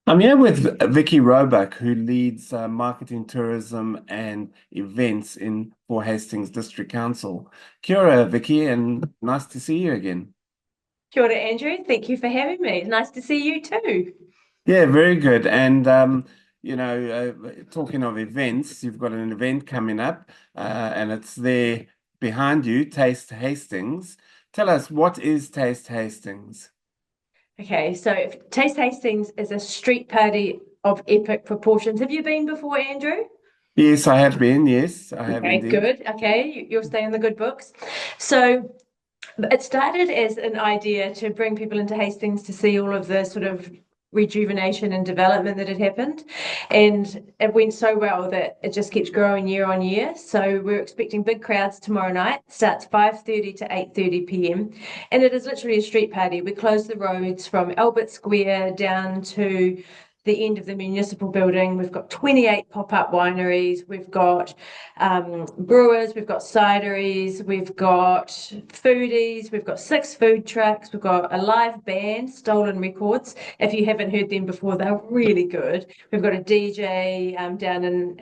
I'm here with Vicky Roebuck, who leads marketing, tourism, and events in for Hastings District Council. Kia ora, Vicky, and nice to see you again. Kia ora, Andrew. Thank you for having me. It's nice to see you too. Yeah, very good. And talking of events, you've got an event coming up, and it's there behind you, Taste Hastings. Tell us, what is Taste Hastings? Okay, so Taste Hastings is a street party of epic proportions. Have you been before, Andrew? Yes, I have been. Yes, I have Okay, indeed. good. Okay, you'll stay in the good books. So it started as an idea to bring people into Hastings to see all of the sort of rejuvenation and development that had happened. And it went so well that it just keeps growing year on year. So we're expecting big crowds tomorrow night. Starts 5:30 to 8:30 p.m. And it is literally a street party. We close the roads from Albert Square down to the end of the municipal building. We've got 28 pop-up wineries. We've got brewers, we've got cideries, we've got foodies, we've got 6 food trucks, we've got a live band, Stolen Records. If you haven't heard them before, they're really good. We've got a DJ down in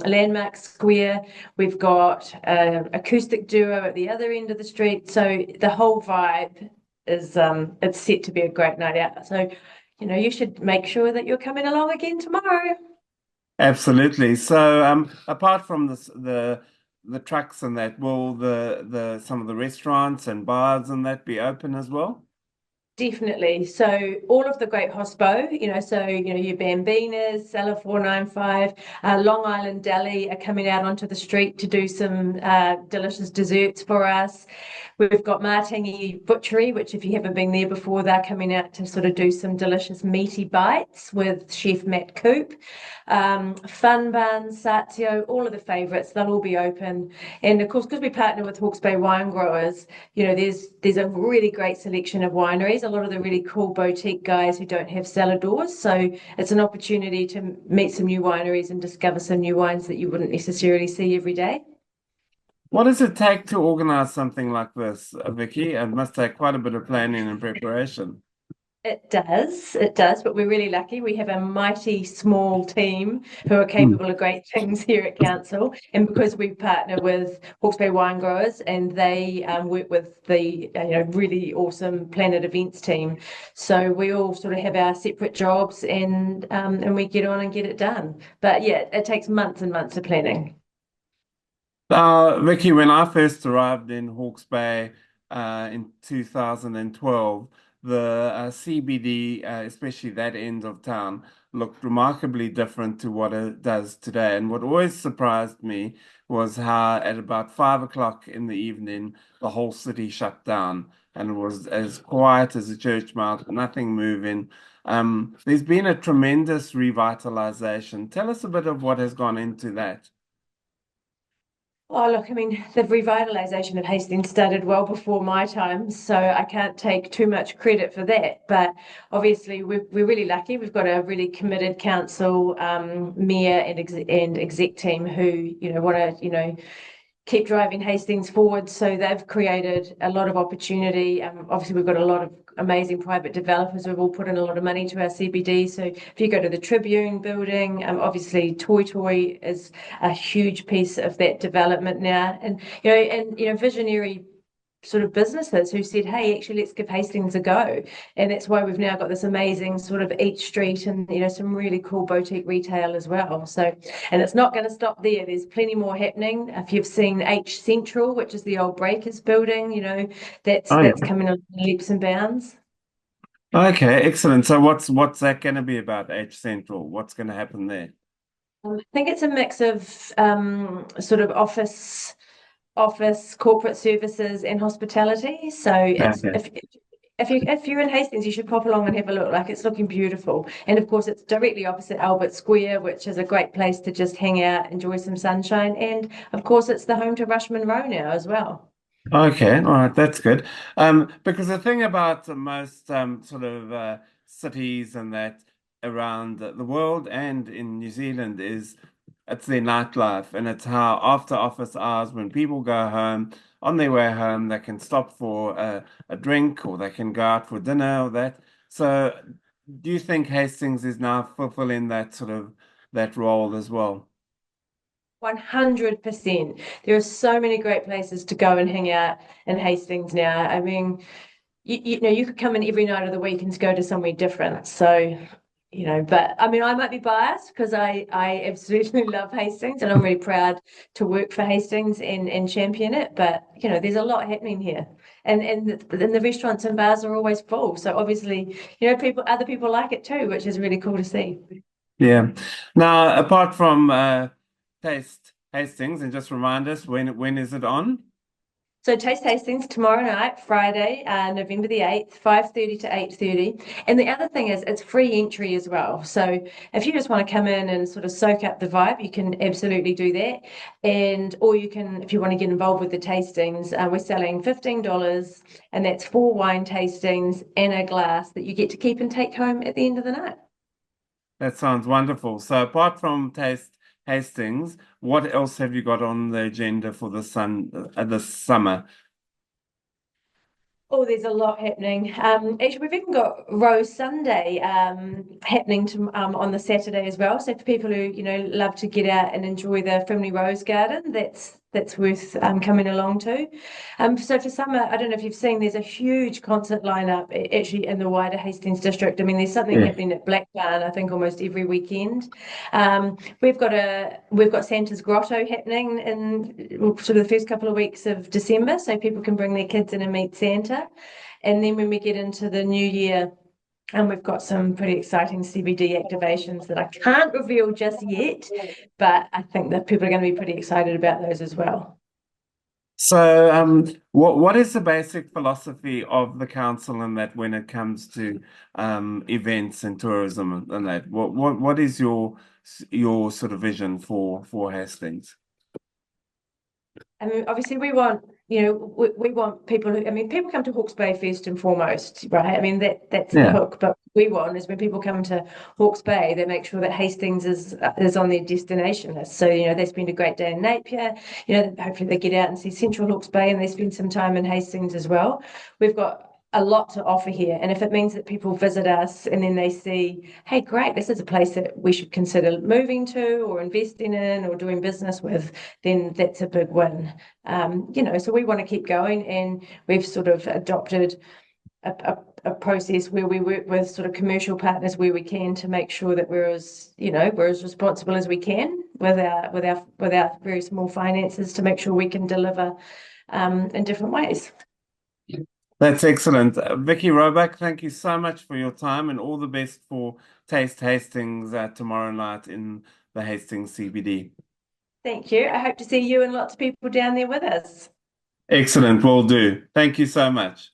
Landmark Square. We've got an acoustic duo at the other end of the street. So the whole vibe is it's set to be a great night out. So, you should make sure that you're coming along again tomorrow. Absolutely. So, apart from the trucks and that, will the some of the restaurants and bars and that be open as well? Definitely. So all of the great hospo, your Bambinas, Cellar 495, Long Island Deli are coming out onto the street to do some delicious desserts for us. We've got Martingi Butchery, which if you haven't been there before, they're coming out to sort of do some delicious meaty bites with Chef Matt Coop. Fun Buns, Satio, all of the favourites, they'll all be open. And of course, because we partner with Hawke's Bay Wine Growers, there's a really great selection of wineries, a lot of the really cool boutique guys who don't have cellar doors. So it's an opportunity to meet some new wineries and discover some new wines that you wouldn't necessarily see every day. What does it take to organize something like this, Vicky? It must take quite a bit of planning and preparation. It does, but we're really lucky. We have a mighty small team who are Hmm. capable of great things here at council. And because we partner with Hawke's Bay Wine Growers and they work with the really awesome Planet Events team, so we all sort of have our separate jobs and we get on and get it done. But yeah, it takes months and months of planning. Vicky, when I first arrived in Hawke's Bay in 2012, the CBD, especially that end of town, looked remarkably different to what it does today. And what always surprised me was how at about 5 o'clock in the evening, the whole city shut down and it was as quiet as a church mouse, nothing moving. There's been a tremendous revitalization. Tell us a bit of what has gone into that. Oh, look, I mean, the revitalisation of Hastings started well before my time, so I can't take too much credit for that. But obviously, we're really lucky. We've got a really committed council, mayor and exec team who, want to, keep driving Hastings forward. So they've created a lot of opportunity. Obviously, we've got a lot of amazing private developers who've all put in a lot of money to our CBD. So if you go to the Tribune building, obviously Toy Toy is a huge piece of that development now, and visionary sort of businesses who said, hey, actually, let's give Hastings a go. And that's why we've now got this amazing sort of eat street and, some really cool boutique retail as well. So, and it's not going to stop there. There's plenty more happening. If you've seen H Central, which is the old Breakers building, Oh, that's yeah. coming on leaps and bounds. Okay, excellent. So what's that going to be about, H Central? What's going to happen there? I think it's a mix of sort of office, corporate services, and hospitality. So it's Okay. if you're in Hastings, you should pop along and have a look. Like it's looking beautiful, and of course, it's directly opposite Albert Square, which is a great place to just hang out, enjoy some sunshine, and of course, it's the home to Rush Monroe now as well. Okay, all right, that's good. Because the thing about most sort of cities and that around the world and in New Zealand is it's their nightlife and it's how after office hours when people go home, on their way home, they can stop for a drink or they can go out for dinner or that. So do you think Hastings is now fulfilling that sort of that role as well? 100%. There are so many great places to go and hang out in Hastings now. I mean, you know, you could come in every night of the week and go to somewhere different. So, you know, but I mean, I might be biased because I absolutely love Hastings and I'm really proud to work for Hastings and champion it. But, you know, there's a lot happening here. And the restaurants and bars are always full. So obviously, you know, other people like it too, which is really cool to see. Yeah. Now, apart from Taste Hastings, and just remind us when is it on? So Taste Hastings tomorrow night, Friday, November the 8th, 5:30 to 8:30. And the other thing is it's free entry as well. So if you just want to come in and sort of soak up the vibe, you can absolutely do that. And or you can, if you want to get involved with the tastings, we're selling $15 and that's 4 wine tastings and a glass that you get to keep and take home at the end of the night. That sounds wonderful. So apart from Taste Hastings, what else have you got on the agenda for this summer? Oh, there's a lot happening. Actually, we've even got Rose Sunday happening on the Saturday as well. So for people who, you know, love to get out and enjoy the Frimley Rose Garden, that's worth coming along to. So for summer, I don't know if you've seen, there's a huge concert lineup actually in the wider Hastings district. I mean, there's something Yeah. happening at Blackburn, I think, almost every weekend. We've got Santa's Grotto happening in sort of the first couple of weeks of December, so people can bring their kids in and meet Santa. And then when we get into the new year, and we've got some pretty exciting CBD activations that I can't reveal just yet, but I think that people are going to be pretty excited about those as well. So, what is the basic philosophy of the council in that when it comes to events and tourism and that? What is your sort of vision for Hastings? I mean, obviously, we want, you know, we want people who, I mean, people come to Hawke's Bay first and foremost, right? I mean, that's the Yeah. hook. But what we want is when people come to Hawke's Bay, they make sure that Hastings is on their destination list. So, you know, they spend a great day in Napier, you know, hopefully they get out and see Central Hawke's Bay and they spend some time in Hastings as well. We've got a lot to offer here. And if it means that people visit us and then they see, hey, great, this is a place that we should consider moving to or investing in or doing business with, then that's a big win. You know, so we want to keep going, and we've sort of adopted a process where we work with sort of commercial partners where we can to make sure that we're as responsible as we can with our very small finances to make sure we can deliver in different ways. That's excellent. Vicky Roebuck, thank you so much for your time and all the best for Taste Hastings tomorrow night in the Hastings CBD. Thank you. I hope to see you and lots of people down there with us. Excellent, will do. Thank you so much.